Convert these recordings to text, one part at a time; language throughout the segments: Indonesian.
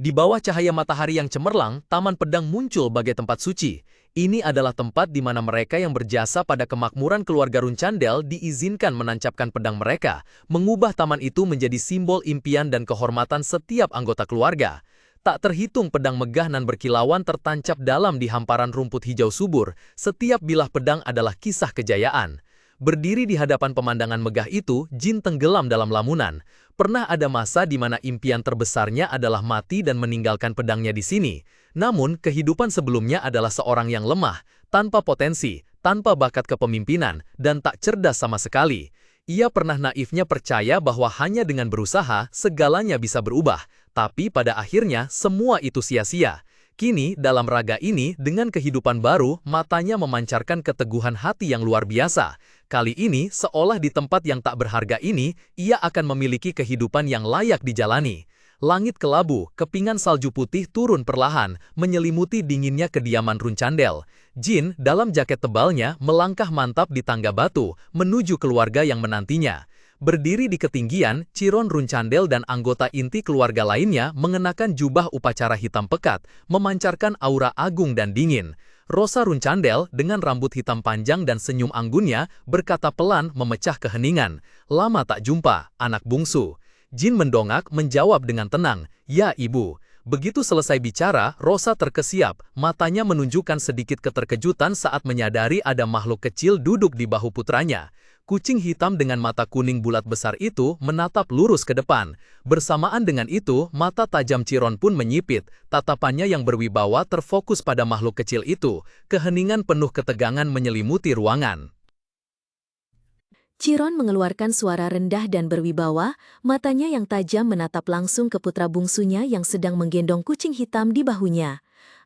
Di bawah cahaya matahari yang cemerlang, Taman Pedang muncul bagai tempat suci. Ini adalah tempat di mana mereka yang berjasa pada kemakmuran keluarga Runcandel diizinkan menancapkan pedang mereka, mengubah taman itu menjadi simbol impian dan kehormatan setiap anggota keluarga. Tak terhitung pedang megah nan berkilauan tertancap dalam di hamparan rumput hijau subur, setiap bilah pedang adalah kisah kejayaan. Berdiri di hadapan pemandangan megah itu, Jin tenggelam dalam lamunan. Pernah ada masa di mana impian terbesarnya adalah mati dan meninggalkan pedangnya di sini. Namun, kehidupan sebelumnya adalah seorang yang lemah, tanpa potensi, tanpa bakat kepemimpinan, dan tak cerdas sama sekali. Ia pernah naifnya percaya bahwa hanya dengan berusaha, segalanya bisa berubah. Tapi pada akhirnya, semua itu sia-sia. Kini, dalam raga ini, dengan kehidupan baru, matanya memancarkan keteguhan hati yang luar biasa. Kali ini, seolah di tempat yang tak berharga ini, ia akan memiliki kehidupan yang layak dijalani. Langit kelabu, kepingan salju putih turun perlahan, menyelimuti dinginnya kediaman Runcandel. Jin, dalam jaket tebalnya, melangkah mantap di tangga batu, menuju keluarga yang menantinya. Berdiri di ketinggian, Chiron Runcandel dan anggota inti keluarga lainnya mengenakan jubah upacara hitam pekat, memancarkan aura agung dan dingin. Rosa Runcandel, dengan rambut hitam panjang dan senyum anggunnya, berkata pelan memecah keheningan. Lama tak jumpa, anak bungsu. Jin mendongak menjawab dengan tenang, "Ya, Ibu." Begitu selesai bicara, Rosa terkesiap, matanya menunjukkan sedikit keterkejutan saat menyadari ada makhluk kecil duduk di bahu putranya. Kucing hitam dengan mata kuning bulat besar itu menatap lurus ke depan. Bersamaan dengan itu, mata tajam Chiron pun menyipit, tatapannya yang berwibawa terfokus pada makhluk kecil itu. Keheningan penuh ketegangan menyelimuti ruangan. Chiron mengeluarkan suara rendah dan berwibawa, matanya yang tajam menatap langsung ke putra bungsunya yang sedang menggendong kucing hitam di bahunya.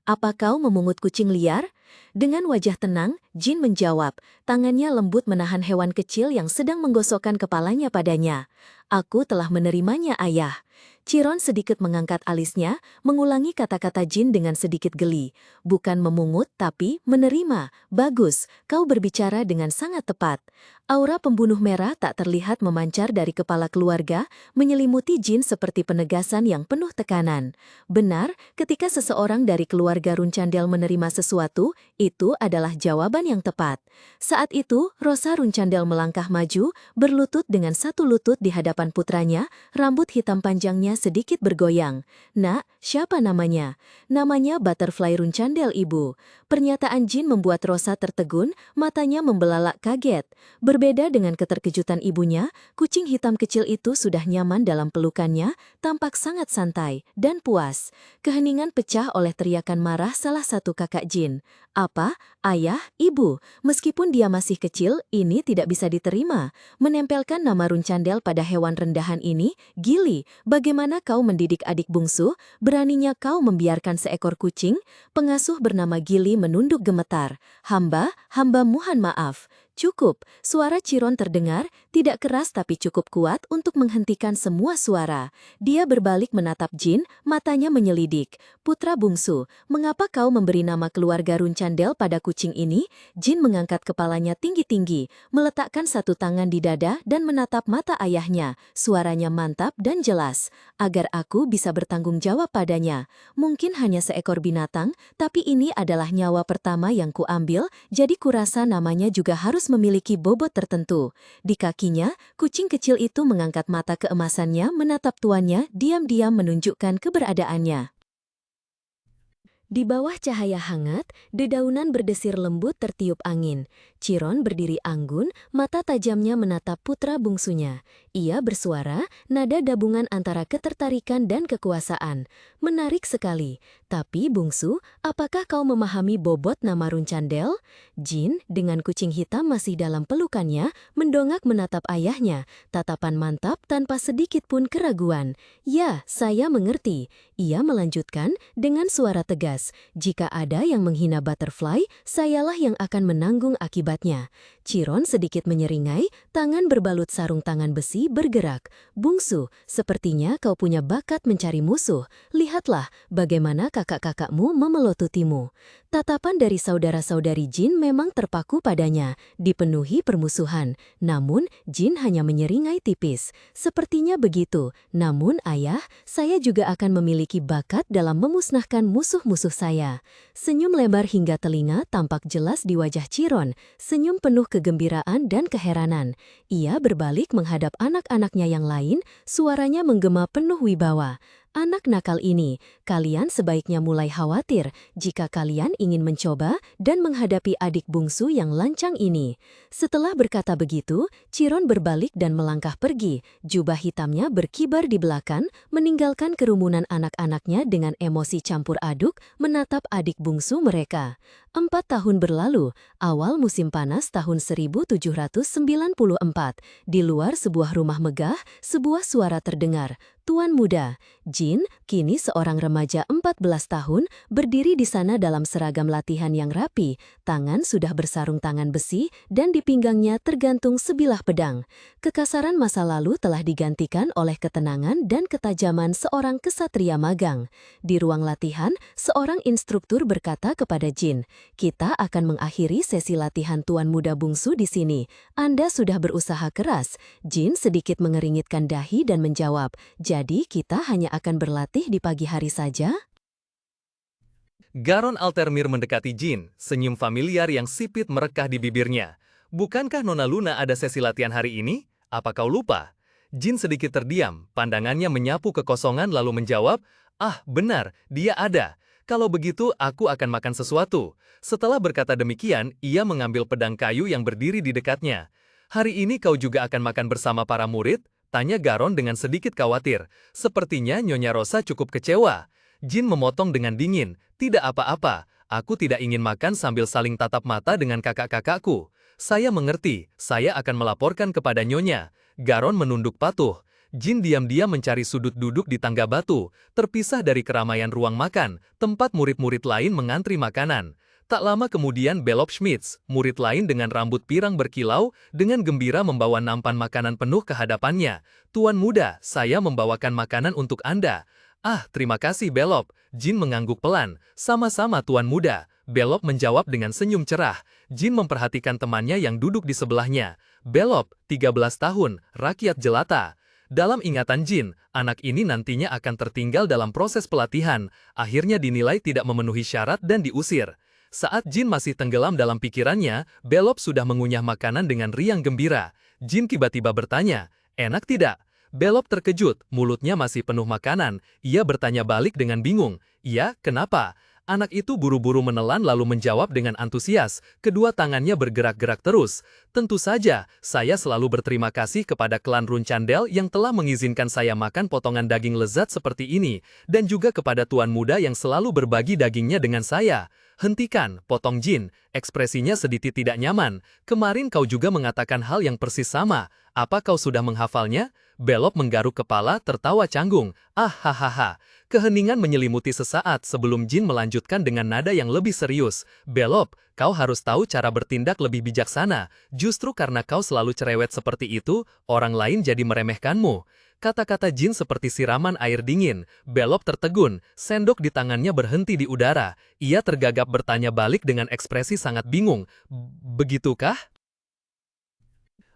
"Apa kau memungut kucing liar?" Dengan wajah tenang, Jin menjawab, tangannya lembut menahan hewan kecil yang sedang menggosokkan kepalanya padanya. "Aku telah menerimanya, ayah." Chiron sedikit mengangkat alisnya, mengulangi kata-kata Jin dengan sedikit geli. "Bukan memungut, tapi menerima. Bagus, kau berbicara dengan sangat tepat." Aura pembunuh merah tak terlihat memancar dari kepala keluarga, menyelimuti Jin seperti penegasan yang penuh tekanan. Benar, ketika seseorang dari keluarga Runcandel menerima sesuatu, itu adalah jawaban yang tepat. Saat itu, Rosa Runcandel melangkah maju, berlutut dengan satu lutut di hadapan putranya, rambut hitam panjangnya sedikit bergoyang. "Nak, siapa namanya?" "Namanya Butterfly Runcandel, Ibu." Pernyataan Jin membuat Rosa tertegun, matanya membelalak kaget. Berbeda dengan keterkejutan ibunya, kucing hitam kecil itu sudah nyaman dalam pelukannya, tampak sangat santai dan puas. Keheningan pecah oleh teriakan marah salah satu kakak Jin. "Apa? Ayah, Ibu?" Meskipun dia masih kecil, ini tidak bisa diterima. Menempelkan nama Runcandel pada hewan rendahan ini, Gili, bagaimana kau mendidik adik bungsu? Beraninya kau membiarkan seekor kucing? Pengasuh bernama Gili menunduk gemetar. Hamba mohon maaf." "Cukup." Suara Chiron terdengar, tidak keras tapi cukup kuat untuk menghentikan semua suara. Dia berbalik menatap Jin, matanya menyelidik. "Putra bungsu, mengapa kau memberi nama keluarga Runcandel pada kucing ini?" Jin mengangkat kepalanya tinggi-tinggi, meletakkan satu tangan di dada dan menatap mata ayahnya. Suaranya mantap dan jelas. "Agar aku bisa bertanggung jawab padanya. Mungkin hanya seekor binatang, tapi ini adalah nyawa pertama yang kuambil, jadi kurasa namanya juga harus memiliki bobot tertentu." Di kakinya, kucing kecil itu mengangkat mata keemasannya menatap tuannya, diam-diam menunjukkan keberadaannya. Di bawah cahaya hangat, dedaunan berdesir lembut tertiup angin. Chiron berdiri anggun, mata tajamnya menatap putra bungsunya. Ia bersuara, nada gabungan antara ketertarikan dan kekuasaan. "Menarik sekali. Tapi bungsu, apakah kau memahami bobot nama Runcandel?" Jin, dengan kucing hitam masih dalam pelukannya, mendongak menatap ayahnya, tatapan mantap tanpa sedikit pun keraguan. "Ya, saya mengerti." Ia melanjutkan dengan suara tegas, "Jika ada yang menghina Butterfly, sayalah yang akan menanggung akibatnya." hebatnya. Chiron sedikit menyeringai, tangan berbalut sarung tangan besi bergerak. Bungsu, sepertinya kau punya bakat mencari musuh. Lihatlah bagaimana kakak-kakakmu memelotutimu. Tatapan dari saudara-saudari Jin memang terpaku padanya, dipenuhi permusuhan. Namun, Jin hanya menyeringai tipis. Sepertinya begitu. Namun, ayah, saya juga akan memiliki bakat dalam memusnahkan musuh-musuh saya. Senyum lebar hingga telinga tampak jelas di wajah Chiron, senyum penuh kegembiraan dan keheranan. Ia berbalik menghadap anak-anaknya yang lain, suaranya menggema penuh wibawa. Anak nakal ini, kalian sebaiknya mulai khawatir jika kalian ingin mencoba dan menghadapi adik bungsu yang lancang ini. Setelah berkata begitu, Chiron berbalik dan melangkah pergi. Jubah hitamnya berkibar di belakang, meninggalkan kerumunan anak-anaknya dengan emosi campur aduk menatap adik bungsu mereka. 4 tahun berlalu, awal musim panas tahun 1794. Di luar sebuah rumah megah, sebuah suara terdengar. Tuan muda, Jin, kini seorang remaja 14 tahun, berdiri di sana dalam seragam latihan yang rapi. Tangan sudah bersarung tangan besi dan di pinggangnya tergantung sebilah pedang. Kekasaran masa lalu telah digantikan oleh ketenangan dan ketajaman seorang kesatria magang. Di ruang latihan, seorang instruktur berkata kepada Jin, "Kita akan mengakhiri sesi latihan Tuan Muda Bungsu di sini. Anda sudah berusaha keras." Jin sedikit mengeringitkan dahi dan menjawab, "Jadi kita hanya akan berlatih di pagi hari saja?" Garon Altair mendekati Jin, senyum familiar yang sipit merekah di bibirnya. "Bukankah Nona Luna ada sesi latihan hari ini? Apa kau lupa?" Jin sedikit terdiam, pandangannya menyapu kekosongan lalu menjawab, "Ah, benar, dia ada. Kalau begitu, aku akan makan sesuatu." Setelah berkata demikian, ia mengambil pedang kayu yang berdiri di dekatnya. "Hari ini kau juga akan makan bersama para murid?" Tanya Garon dengan sedikit khawatir. Sepertinya Nyonya Rosa cukup kecewa. Jin memotong dengan dingin, "Tidak apa-apa, aku tidak ingin makan sambil saling tatap mata dengan kakak-kakakku." "Saya mengerti, saya akan melaporkan kepada Nyonya." Garon menunduk patuh. Jin diam-diam mencari sudut duduk di tangga batu, terpisah dari keramaian ruang makan, tempat murid-murid lain mengantri makanan. Tak lama kemudian Belop Schmitz, murid lain dengan rambut pirang berkilau, dengan gembira membawa nampan makanan penuh ke hadapannya. "Tuan muda, saya membawakan makanan untuk Anda." "Ah, terima kasih Belop." Jin mengangguk pelan. "Sama-sama Tuan muda." Belop menjawab dengan senyum cerah. Jin memperhatikan temannya yang duduk di sebelahnya. Belop, 13 tahun, rakyat jelata. Dalam ingatan Jin, anak ini nantinya akan tertinggal dalam proses pelatihan, akhirnya dinilai tidak memenuhi syarat dan diusir. Saat Jin masih tenggelam dalam pikirannya, Belop sudah mengunyah makanan dengan riang gembira. Jin tiba-tiba bertanya, "Enak tidak?" Belop terkejut, mulutnya masih penuh makanan. Ia bertanya balik dengan bingung, "Iya, kenapa?" Anak itu buru-buru menelan lalu menjawab dengan antusias, kedua tangannya bergerak-gerak terus. "Tentu saja, saya selalu berterima kasih kepada klan Runcandel yang telah mengizinkan saya makan potongan daging lezat seperti ini, dan juga kepada tuan muda yang selalu berbagi dagingnya dengan saya." "Hentikan," potong Jin, ekspresinya sedikit tidak nyaman. "Kemarin kau juga mengatakan hal yang persis sama. Apa kau sudah menghafalnya?" Belop menggaruk kepala tertawa canggung. "Ah hahaha." Keheningan menyelimuti sesaat sebelum Jin melanjutkan dengan nada yang lebih serius. "Belop, kau harus tahu cara bertindak lebih bijaksana. Justru karena kau selalu cerewet seperti itu, orang lain jadi meremehkanmu." Kata-kata Jin seperti siraman air dingin. Belop tertegun, sendok di tangannya berhenti di udara. Ia tergagap bertanya balik dengan ekspresi sangat bingung. "Begitukah?"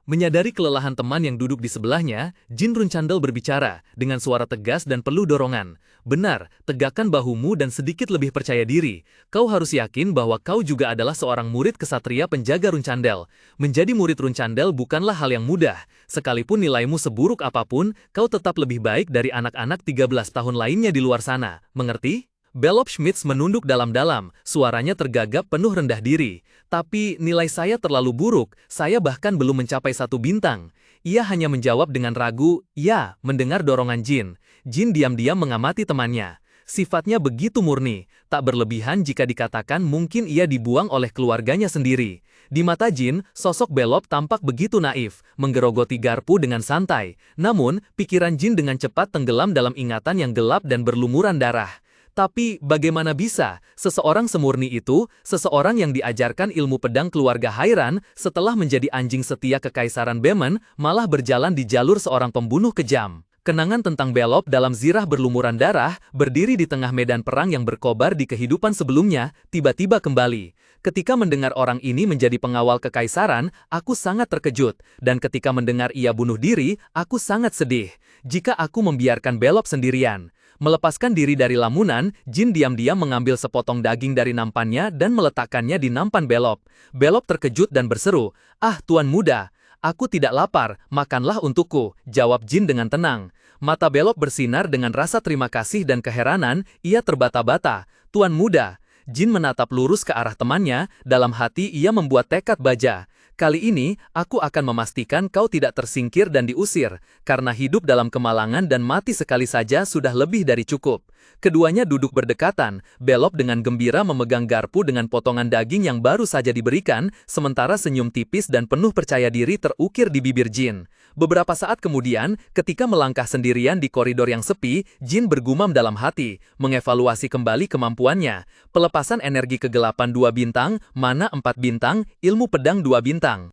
Menyadari kelelahan teman yang duduk di sebelahnya, Jin Runcandel berbicara dengan suara tegas dan penuh dorongan. "Benar, tegakkan bahumu dan sedikit lebih percaya diri. Kau harus yakin bahwa kau juga adalah seorang murid kesatria penjaga Runcandel. Menjadi murid Runcandel bukanlah hal yang mudah. Sekalipun nilaimu seburuk apapun, kau tetap lebih baik dari anak-anak 13 tahun lainnya di luar sana. Mengerti?" Belop Schmitz menunduk dalam-dalam, suaranya tergagap penuh rendah diri. "Tapi nilai saya terlalu buruk, saya bahkan belum mencapai 1 bintang." Ia hanya menjawab dengan ragu, "Ya." Mendengar dorongan Jin, Jin diam-diam mengamati temannya. Sifatnya begitu murni, tak berlebihan jika dikatakan mungkin ia dibuang oleh keluarganya sendiri. Di mata Jin, sosok Belop tampak begitu naif, menggerogoti garpu dengan santai. Namun, pikiran Jin dengan cepat tenggelam dalam ingatan yang gelap dan berlumuran darah. Tapi bagaimana bisa seseorang semurni itu, seseorang yang diajarkan ilmu pedang keluarga Hairan, setelah menjadi anjing setia kekaisaran Bemen, malah berjalan di jalur seorang pembunuh kejam? Kenangan tentang Belop dalam zirah berlumuran darah, berdiri di tengah medan perang yang berkobar di kehidupan sebelumnya, tiba-tiba kembali. Ketika mendengar orang ini menjadi pengawal kekaisaran, aku sangat terkejut. Dan ketika mendengar ia bunuh diri, aku sangat sedih. Jika aku membiarkan Belop sendirian. Melepaskan diri dari lamunan, Jin diam-diam mengambil sepotong daging dari nampannya dan meletakkannya di nampan Belop. Belop terkejut dan berseru, "Ah, Tuan Muda, aku tidak lapar, makanlah untukku," jawab Jin dengan tenang. Mata Belop bersinar dengan rasa terima kasih dan keheranan, ia terbata-bata. "Tuan Muda." Jin menatap lurus ke arah temannya, dalam hati ia membuat tekad baja. "Kali ini, aku akan memastikan kau tidak tersingkir dan diusir, karena hidup dalam kemalangan dan mati sekali saja sudah lebih dari cukup." Keduanya duduk berdekatan, Belop dengan gembira memegang garpu dengan potongan daging yang baru saja diberikan, sementara senyum tipis dan penuh percaya diri terukir di bibir Jin. Beberapa saat kemudian, ketika melangkah sendirian di koridor yang sepi, Jin bergumam dalam hati, mengevaluasi kembali kemampuannya. Pelepasan energi kegelapan 2 bintang, mana 4 bintang, ilmu pedang 2 bintang.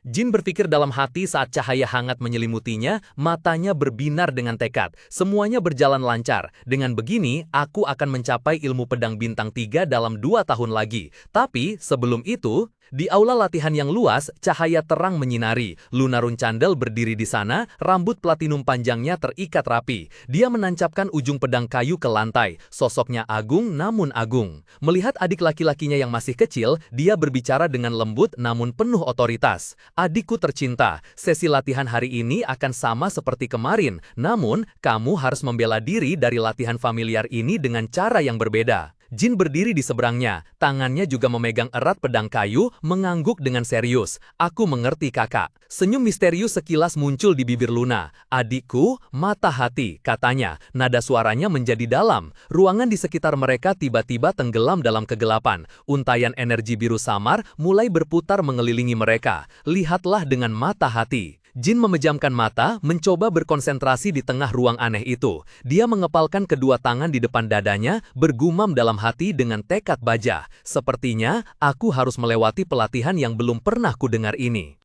Jin berpikir dalam hati saat cahaya hangat menyelimutinya, matanya berbinar dengan tekad. Semuanya berjalan lancar. Dengan begini, aku akan mencapai ilmu pedang bintang 3 dalam 2 tahun lagi. Tapi, sebelum itu, di aula latihan yang luas, cahaya terang menyinari. Luna Runcandel berdiri di sana, rambut platinum panjangnya terikat rapi. Dia menancapkan ujung pedang kayu ke lantai. Sosoknya agung namun agung. Melihat adik laki-lakinya yang masih kecil, dia berbicara dengan lembut namun penuh otoritas. "Adikku tercinta, sesi latihan hari ini akan sama seperti kemarin. Namun, kamu harus membela diri dari latihan familiar ini dengan cara yang berbeda." Jin berdiri di seberangnya, tangannya juga memegang erat pedang kayu, mengangguk dengan serius. "Aku mengerti, kakak." Senyum misterius sekilas muncul di bibir Luna. "Adikku, mata hati," katanya. Nada suaranya menjadi dalam. Ruangan di sekitar mereka tiba-tiba tenggelam dalam kegelapan. Untaian energi biru samar mulai berputar mengelilingi mereka. "Lihatlah dengan mata hati." Jin memejamkan mata, mencoba berkonsentrasi di tengah ruang aneh itu. Dia mengepalkan kedua tangan di depan dadanya, bergumam dalam hati dengan tekad baja. "Sepertinya, aku harus melewati pelatihan yang belum pernah kudengar ini."